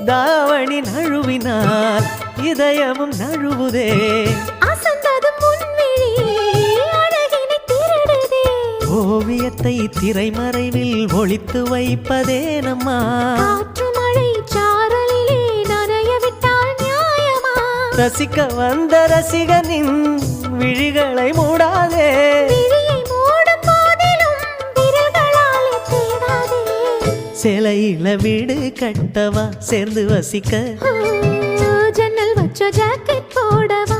தாவணி நழுவினால் இதயமும் நழுவுதே. அசந்ததும் முன்விழி அழகினை திருடுதே. ஓவியத்தை திரைமறைவில் ஒளித்து வைப்பதே நம்மா. காற்று மழை சாரலிலே நனைய விட்டால் நியாயமா? ரசிக்க வந்த ரசிகனின் விழிகளை மூடாதே. விழியை மூடும் போதிலும் விரல்களாலே தேடாதே. சிலையில வீடு கட்டவா சேர்ந்து வசிக்க. ஜன்னல் வச்ச ஜாக்கெட் போடவா